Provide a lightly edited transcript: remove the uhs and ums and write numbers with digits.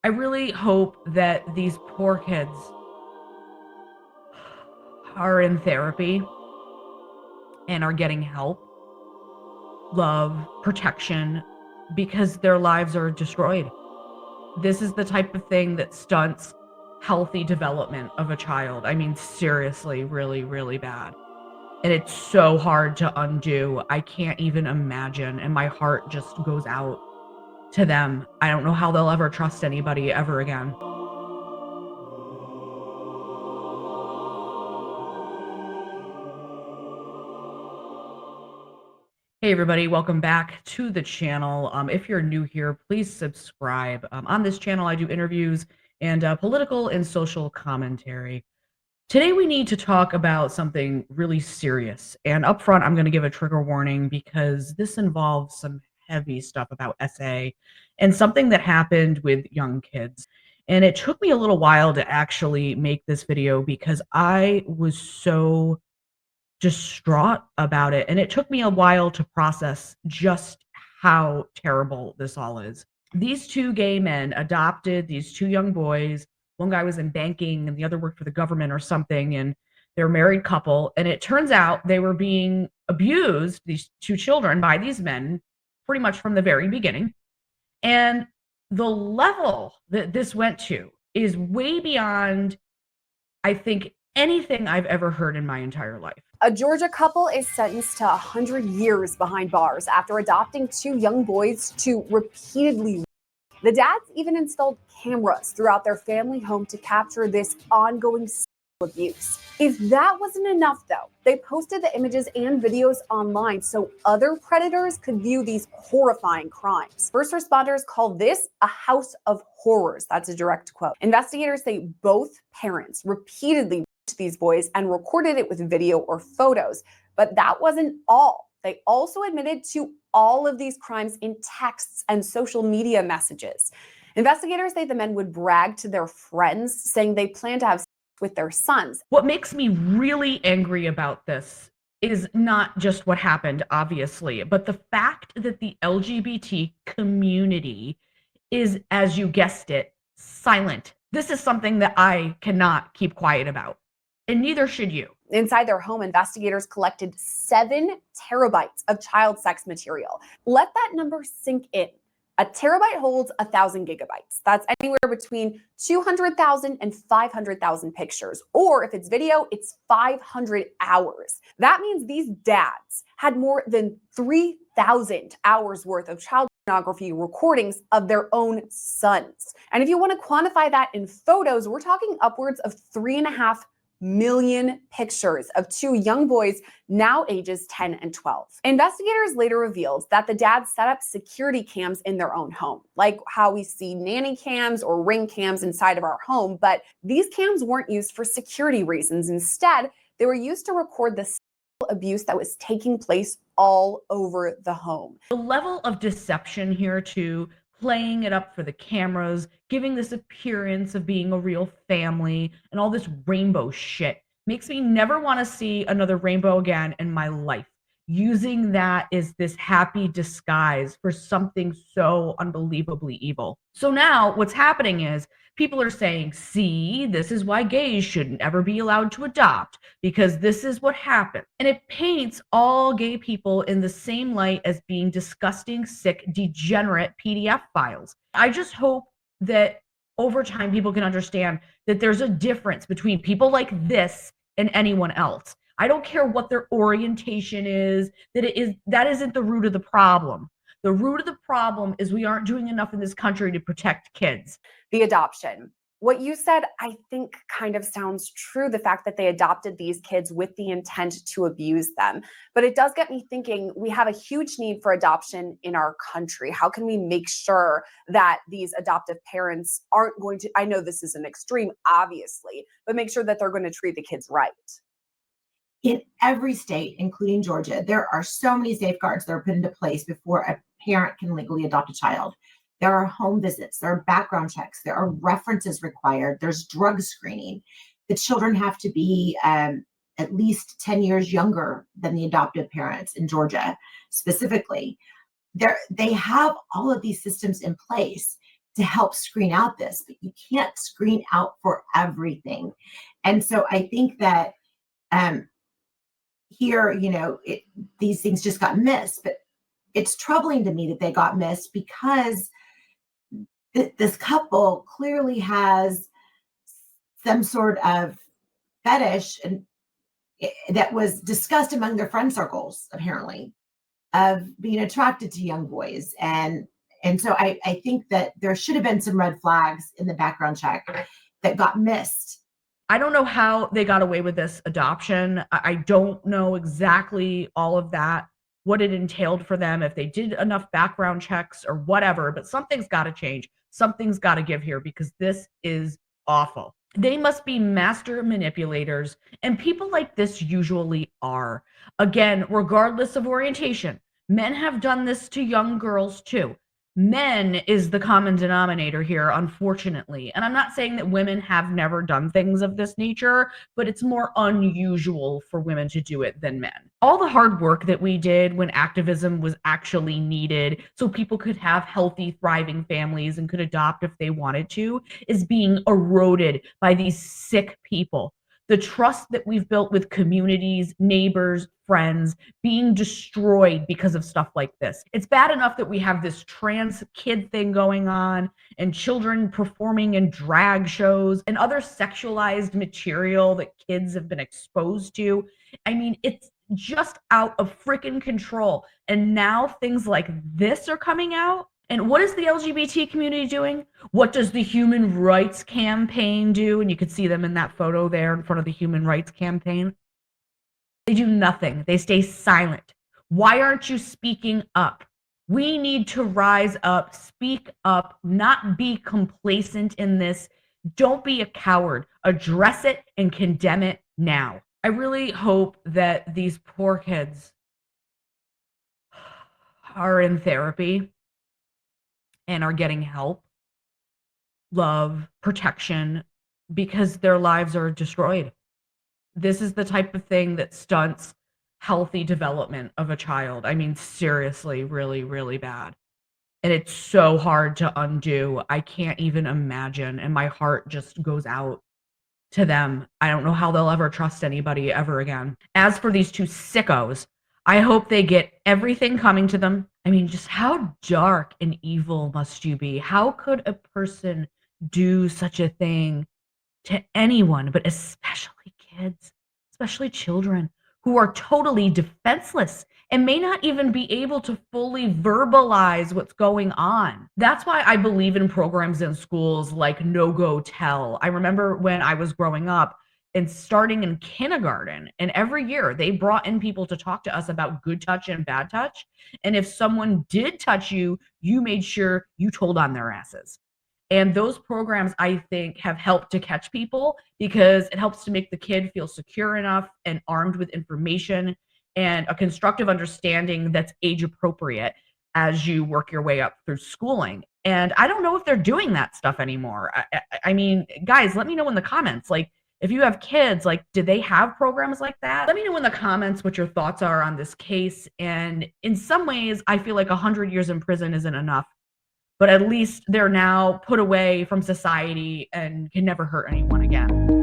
I really hope that these poor kids are in therapy and are getting help, love, protection, because their lives are destroyed. This is the type of thing that stunts healthy development of a child. I mean, seriously, really, really bad. And it's so hard to undo. I can't even imagine. And my heart just goes out to them. I don't know how they'll ever trust anybody ever again. Hey everybody, welcome back to the channel. If you're new here, please subscribe. On this channel, I do interviews and political and social commentary. Today, we need to talk about something really serious. And up front, I'm going to give a trigger warning because this involves some heavy stuff about SA and something that happened with young kids. And it took me a little while to actually make this video because I was so distraught about it, and it took me a while to process just how terrible this all is. These 2 gay men adopted these 2 young boys. One guy was in banking and the other worked for the government or something, and they're a married couple, and it turns out they were being abused, these 2 children, by these men pretty much from the very beginning, and the level that this went to is way beyond, I think, anything I've ever heard in my entire life. A Georgia couple is sentenced to 100 years behind bars after adopting 2 young boys to repeatedly. The dads even installed cameras throughout their family home to capture this ongoing abuse. If that wasn't enough, though, they posted the images and videos online so other predators could view these horrifying crimes. First responders call this a house of horrors. That's a direct quote. Investigators say both parents repeatedly these boys and recorded it with video or photos. But that wasn't all. They also admitted to all of these crimes in texts and social media messages. Investigators say the men would brag to their friends, saying they plan to have sex with their sons. What makes me really angry about this is not just what happened, obviously, but the fact that the LGBT community is, as you guessed it, silent. This is something that I cannot keep quiet about, and neither should you. Inside their home, investigators collected 7 terabytes of child sex material. Let that number sink in. A terabyte holds 1,000 gigabytes. That's anywhere between 200,000 and 500,000 pictures. Or if it's video, it's 500 hours. That means these dads had more than 3,000 hours worth of child pornography recordings of their own sons. And if you want to quantify that in photos, we're talking upwards of 3.5 million pictures of 2 young boys, now ages 10 and 12. Investigators later revealed that the dads set up security cams in their own home, like how we see nanny cams or ring cams inside of our home, but these cams weren't used for security reasons. Instead, they were used to record the abuse that was taking place all over the home. The level of deception here, too, playing it up for the cameras, giving this appearance of being a real family, and all this rainbow shit makes me never want to see another rainbow again in my life. Using that as this happy disguise for something so unbelievably evil. So now what's happening is people are saying, see, this is why gays shouldn't ever be allowed to adopt, because this is what happened. And it paints all gay people in the same light as being disgusting, sick, degenerate PDF files. I just hope that over time people can understand that there's a difference between people like this and anyone else. I don't care what their orientation is, that isn't the root of the problem. The root of the problem is we aren't doing enough in this country to protect kids. The adoption. What you said, I think, kind of sounds true, the fact that they adopted these kids with the intent to abuse them. But it does get me thinking, we have a huge need for adoption in our country. How can we make sure that these adoptive parents aren't going to, I know this is an extreme, obviously, but make sure that they're going to treat the kids right? In every state, including Georgia, there are so many safeguards that are put into place before a parent can legally adopt a child. There are home visits, there are background checks, there are references required, there's drug screening. The children have to be at least 10 years younger than the adoptive parents in Georgia specifically. They have all of these systems in place. to help screen out this, but you can't screen out for everything. And so I think that here, these things just got missed, but it's troubling to me that they got missed because this couple clearly has some sort of fetish and that was discussed among their friend circles, apparently, of being attracted to young boys. And so I think that there should have been some red flags in the background check that got missed. I don't know how they got away with this adoption. I don't know exactly all of that, what it entailed for them, if they did enough background checks or whatever, but something's got to change. Something's got to give here because this is awful. They must be master manipulators, and people like this usually are. Again, regardless of orientation, men have done this to young girls too. Men is the common denominator here, unfortunately. And I'm not saying that women have never done things of this nature, but it's more unusual for women to do it than men. All the hard work that we did when activism was actually needed so people could have healthy, thriving families and could adopt if they wanted to is being eroded by these sick people. The trust that we've built with communities, neighbors, friends being destroyed because of stuff like this. It's bad enough that we have this trans kid thing going on and children performing in drag shows and other sexualized material that kids have been exposed to. I mean, it's just out of freaking control. And now things like this are coming out. And what is the LGBT community doing? What does the Human Rights Campaign do? And you could see them in that photo there in front of the Human Rights Campaign. They do nothing. They stay silent. Why aren't you speaking up? We need to rise up, speak up, not be complacent in this. Don't be a coward. Address it and condemn it now. I really hope that these poor kids are in therapy and are getting help, love, protection, because their lives are destroyed. This is the type of thing that stunts healthy development of a child. I mean, seriously, really, really bad. And it's so hard to undo. I can't even imagine. And my heart just goes out to them. I don't know how they'll ever trust anybody ever again. As for these two sickos, I hope they get everything coming to them. I mean, just how dark and evil must you be? How could a person do such a thing to anyone, but especially kids, especially children who are totally defenseless and may not even be able to fully verbalize what's going on? That's why I believe in programs in schools like No Go Tell. I remember when I was growing up and starting in kindergarten, and every year they brought in people to talk to us about good touch and bad touch. And if someone did touch you, you made sure you told on their asses. And those programs, I think, have helped to catch people because it helps to make the kid feel secure enough and armed with information and a constructive understanding that's age appropriate as you work your way up through schooling. And I don't know if they're doing that stuff anymore. I mean, guys, let me know in the comments. Like, if you have kids, like, do they have programs like that? Let me know in the comments what your thoughts are on this case. And in some ways, I feel like 100 years in prison isn't enough, but at least they're now put away from society and can never hurt anyone again.